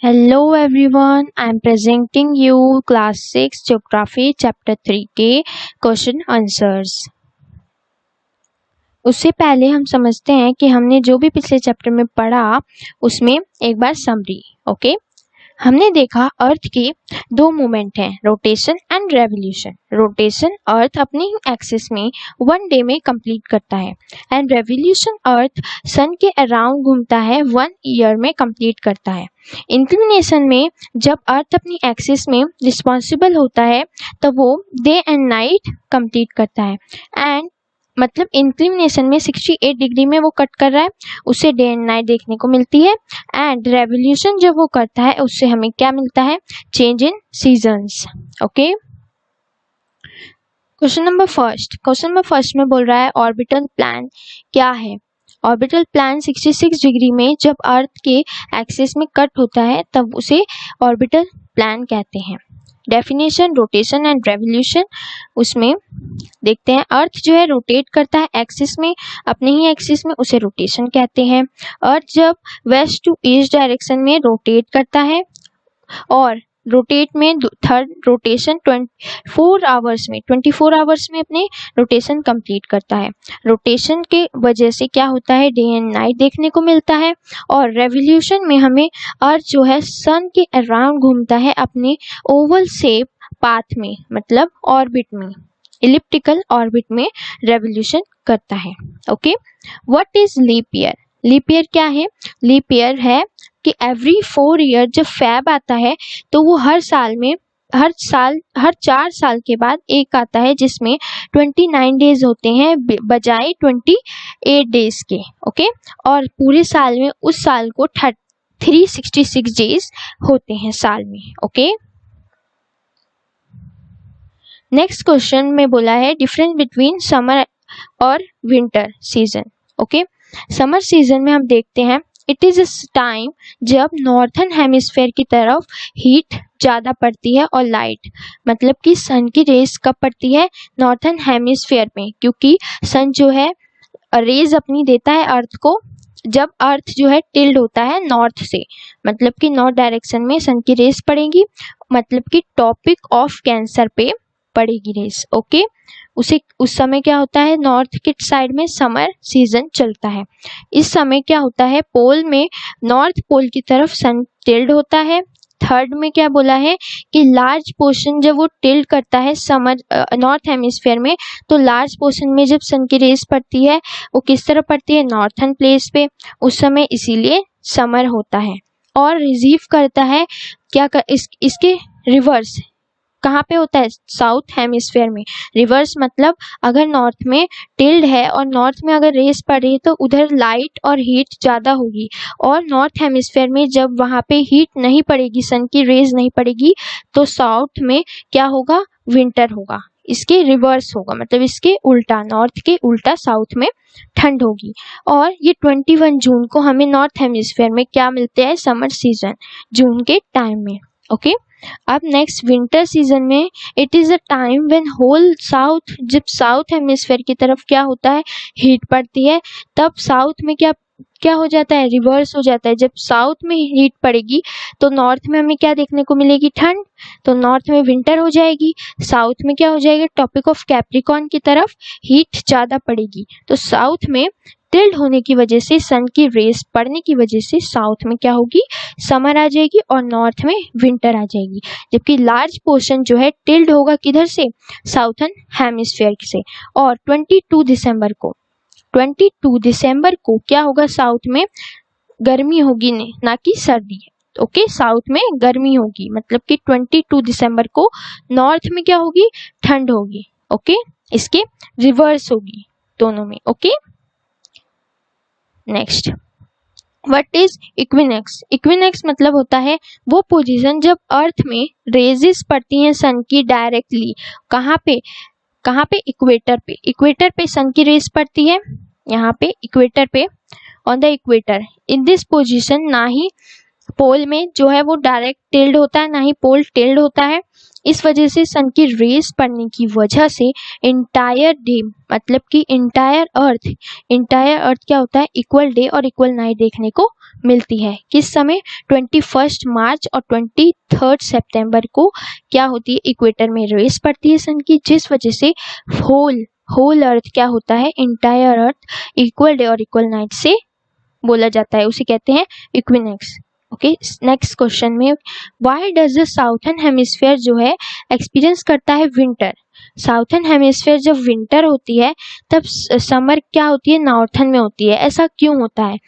Hello everyone, I am presenting you class 6 geography chapter 3 के question answers. उससे पहले हम समझते हैं कि हमने जो भी पिछले चैप्टर में पढ़ा उसमें एक बार समरी। ओके, हमने देखा अर्थ के दो मूवमेंट हैं, रोटेशन एंड रेवोल्यूशन। रोटेशन अर्थ अपने ही एक्सिस में 1 डे में कंप्लीट करता है एंड रेवोल्यूशन अर्थ सन के अराउंड घूमता है 1 ईयर में कंप्लीट करता है। इंक्लिनेशन में जब अर्थ अपनी एक्सिस में रिस्पॉन्सिबल होता है तब वो डे एंड नाइट कंप्लीट करता है एंड मतलब इंक्लिनेशन में 68 डिग्री में वो कट कर रहा है, उससे डे एंड नाइट देखने को मिलती है। एंड रेवोल्यूशन जब वो करता है उससे हमें क्या मिलता है, change in seasons. Okay, question number first में बोल रहा है ऑर्बिटल प्लान क्या है। ऑर्बिटल प्लान 66 डिग्री में जब अर्थ के एक्सिस में कट होता है तब उसे ऑर्बिटल प्लान कहते हैं। डेफिनेशन रोटेशन एंड रेवोल्यूशन, उसमें देखते हैं अर्थ जो है रोटेट करता है एक्सिस में, अपने ही एक्सिस में, उसे रोटेशन कहते हैं। अर्थ जब वेस्ट टू ईस्ट डायरेक्शन में रोटेट करता है और रोटेट में थर्ड रोटेशन 24 आवर्स में अपने रोटेशन कंप्लीट करता है। रोटेशन के वजह से क्या होता है, डे एंड नाइट देखने को मिलता है। और रेवोल्यूशन में हमें अर्थ जो है सन के अराउंड घूमता है अपने ओवल शेप पाथ में, मतलब ऑर्बिट में, इलिप्टिकल ऑर्बिट में रेवोल्यूशन करता है। Okay, what is leap year. Leap year क्या है, लीप ईयर है कि एवरी 4 ईयर जब फैब आता है तो वो हर 4 साल के बाद एक आता है जिसमें 29 डेज होते हैं बजाय 28 डेज के। ओके, और पूरे साल में उस साल को 366 डेज होते हैं साल में। ओके, नेक्स्ट क्वेश्चन में बोला है डिफरेंस बिटवीन समर और winter season. Okay, summer season में हम देखते हैं इट इज टाइम जब नॉर्थन हेमिस्फेयर की तरफ हीट ज़्यादा पड़ती है और लाइट, मतलब कि सन की रेज कब पड़ती है, नॉर्थन हेमिस्फेयर में, क्योंकि सन जो है रेज अपनी देता है अर्थ को जब अर्थ जो है टिल्ड होता है नॉर्थ से, मतलब कि नॉर्थ डायरेक्शन में सन की रेज पड़ेगी, मतलब कि टॉपिक ऑफ कैंसर पे पड़ेगी रेस। ओके, उस समय क्या होता है, नॉर्थ के साइड में समर सीजन चलता है। इस समय क्या होता है, पोल में नॉर्थ पोल की तरफ सन टिल्ड होता है। थर्ड में क्या बोला है कि लार्ज पोर्शन जब वो टिल्ड करता है समर नॉर्थ हेमिस्फेयर में, तो लार्ज पोर्शन में जब सन की रेस पड़ती है वो किस तरफ पड़ती है, नॉर्थन प्लेस पे, उस समय इसीलिए समर होता है। और रिसीव करता है क्या इसके रिवर्स कहाँ पे होता है, साउथ हेमिस्फेयर में। रिवर्स मतलब अगर नॉर्थ में टिल्ड है और नॉर्थ में अगर रेस पड़ रही है तो उधर लाइट और हीट ज़्यादा होगी, और नॉर्थ हेमिस्फेयर में जब वहाँ पे हीट नहीं पड़ेगी, सन की रेज नहीं पड़ेगी, तो साउथ में क्या होगा, विंटर होगा। इसके रिवर्स होगा, मतलब इसके उल्टा, नॉर्थ के उल्टा साउथ में ठंड होगी। और ये 21 जून को हमें नॉर्थ हेमिस्फेयर में क्या मिलते हैं, समर सीजन, जून के टाइम में। ओके, अब नेक्स्ट विंटर सीजन में it is a time when whole south, जब साउथ हेमिस्फेयर की तरफ क्या होता है, हीट पड़ती है, तब साउथ में क्या हो जाता है, रिवर्स हो जाता है। जब साउथ में हीट पड़ेगी तो नॉर्थ में हमें क्या देखने को मिलेगी, ठंड, तो नॉर्थ में विंटर हो जाएगी। साउथ में क्या हो जाएगा, टॉपिक ऑफ कैप्रिकॉर्न की तरफ हीट ज़्यादा पड़ेगी, तो साउथ में टिल्ड होने की वजह से, सन की रेस पड़ने की वजह से साउथ में क्या होगी, समर आ जाएगी और नॉर्थ में विंटर आ जाएगी। जबकि लार्ज पोर्शन जो है टिल्ड होगा किधर से, साउथर्न हेमिस्फेयर से। और 22 दिसंबर को क्या होगा, साउथ में गर्मी होगी, ना कि सर्दी। ओके, साउथ में गर्मी होगी, मतलब कि 22 दिसंबर को नॉर्थ में क्या होगी, ठंड होगी। ओके, इसके रिवर्स होगी दोनों में। Okay, next what is equinox. Equinox मतलब होता है वो पोजीशन जब अर्थ में रेजेस पड़ती हैं सन की डायरेक्टली, कहाँ पे, इक्वेटर पे सन की रेस पड़ती है, यहाँ पे इक्वेटर पे, on the equator. In this position ना ही पोल में जो है वो डायरेक्ट टिल्ड होता है, ना ही पोल टिल्ड होता है। इस वजह से सन की रेस पड़ने की वजह से इंटायर डे, मतलब कि इंटायर अर्थ क्या होता है, इक्वल डे और इक्वल नाइट देखने को मिलती है। किस समय? 21 मार्च और 23 सितंबर को क्या होती है? इक्वेटर में रेस पड़ती है सन की, जिस वजह से होल अर्थ क्या होता है? इंटायर अर्थ इक्वल डे और इक्वल नाइट से बोला जाता है, उसे कहते हैं इक्विनेक्स। ओके, नेक्स्ट क्वेश्चन में why does the southern hemisphere जो है एक्सपीरियंस करता है विंटर? साउथर्न हेमिस्फीयर जब विंटर होती है तब समर क्या होती है? नॉर्थन में होती है। ऐसा क्यों होता है?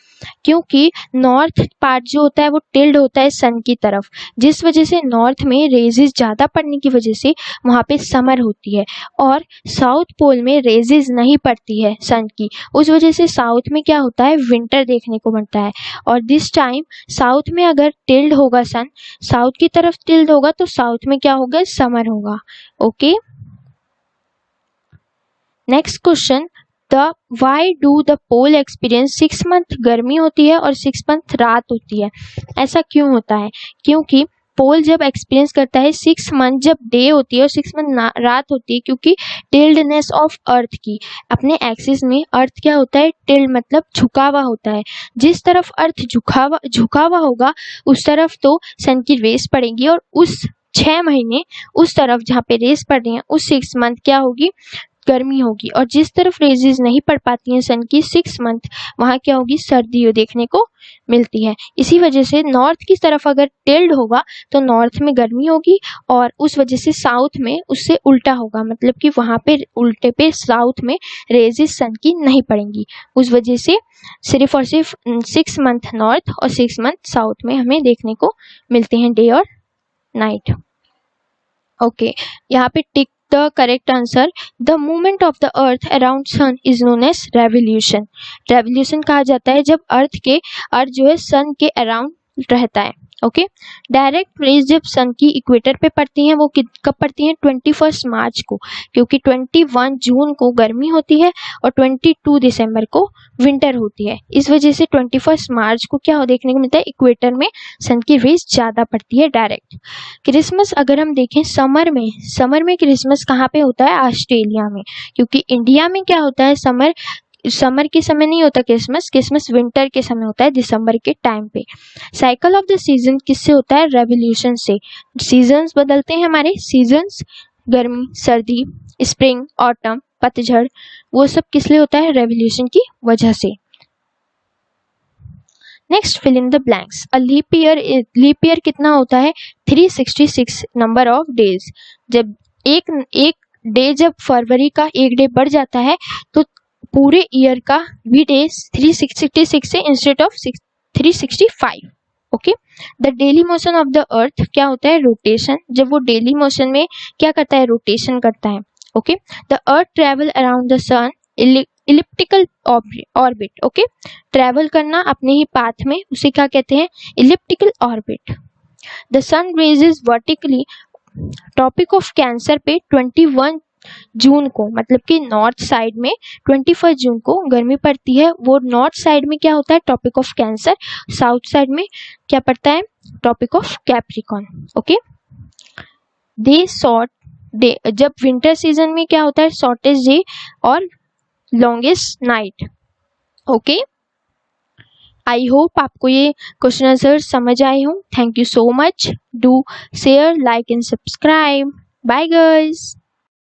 क्योंकि नॉर्थ पार्ट जो होता है वो टिल्ड होता है सन की तरफ, जिस वजह से नॉर्थ में रेजेस ज़्यादा पड़ने की वजह से वहाँ पे समर होती है, और साउथ पोल में रेजेस नहीं पड़ती है सन की, उस वजह से साउथ में क्या होता है? विंटर देखने को मिलता है। और दिस टाइम साउथ में अगर टिल्ड होगा सन, साउथ की तरफ टिल्ड होगा तो साउथ में क्या होगा? समर होगा। Okay, next question, the why do the pole experience 6 month गर्मी होती है और 6 मंथ रात होती है? ऐसा क्यों होता है? क्योंकि पोल जब एक्सपीरियंस करता है 6 मंथ जब डे होती है और 6 मंथ रात होती है, क्योंकि टिल्डनेस ऑफ अर्थ की, अपने एक्सिस में अर्थ क्या होता है? टिल्ड मतलब झुका हुआ होता है। जिस तरफ अर्थ झुका हुआ होगा उस तरफ तो सन की रेस पड़ेगी, और उस 6 महीने उस तरफ जहाँ पे रेस पड़ रही है उस 6 मंथ क्या होगी? गर्मी होगी। और जिस तरफ रेजेस नहीं पड़ पाती हैं सन की 6 मंथ, वहाँ क्या होगी? सर्दी देखने को मिलती है। इसी वजह से नॉर्थ की तरफ अगर टिल्ड होगा तो नॉर्थ में गर्मी होगी, और उस वजह से साउथ में उससे उल्टा होगा, मतलब कि वहाँ पे उल्टे पे साउथ में रेजेस सन की नहीं पड़ेंगी। उस वजह से सिर्फ और सिर्फ 6 मंथ नॉर्थ और 6 मंथ साउथ में हमें देखने को मिलते हैं, डे और नाइट। ओके, यहाँ पे tick the correct answer, the movement of the earth around sun is known as revolution. Revolution कहा जाता है जब अर्थ जो है सन के अराउंड रहता है। ओके, डायरेक्ट रेज जब सन की इक्वेटर पे पड़ती हैं वो कब पड़ती हैं? 21 मार्च को, क्योंकि 21 जून को गर्मी होती है और 22 दिसंबर को विंटर होती है। इस वजह से 21 मार्च को क्या देखने को मिलता है? इक्वेटर में सन की रेज ज़्यादा पड़ती है डायरेक्ट। क्रिसमस अगर हम देखें समर में क्रिसमस कहाँ पे होता है? ऑस्ट्रेलिया में, क्योंकि इंडिया में क्या होता है? समर के समय नहीं होता क्रिसमस विंटर के समय होता है, दिसंबर के टाइम पे। साइकिल ऑफ द सीजन किससे होता है? रेवोल्यूशन से। सीजन्स बदलते हैं हमारे, सीजन्स गर्मी, सर्दी, स्प्रिंग, ऑटम, पतझड़, वो सब किस लिए होता है? रेवोल्यूशन की वजह से। Next, fill in the blanks. A leap year कितना होता है? 366 नंबर ऑफ डेज। जब एक डे जब फरवरी का एक डे बढ़ जाता है तो पूरे ईयर का भी डेज 366 से instead of 365। Okay, the daily motion of the अर्थ क्या होता है? रोटेशन। जब वो डेली मोशन में क्या करता है? रोटेशन करता है। Okay, the earth travel around the sun elliptical orbit. Okay, travel करना अपने ही पाथ में, उसे क्या कहते हैं? Elliptical orbit. The sun raises vertically topic of cancer पे 21 जून को, मतलब कि नॉर्थ साइड में 21 जून को गर्मी पड़ती है। वो नॉर्थ साइड में क्या होता है? Topic of cancer. South side में क्या पड़ता है? Topic of Capricorn. Okay, the short day, जब विंटर सीजन में क्या होता है? शॉर्टेस्ट डे और longest night. Okay, I hope आपको ये क्वेश्चन आंसर समझ आए हों। Thank you so much. Do share, like and subscribe. Bye guys.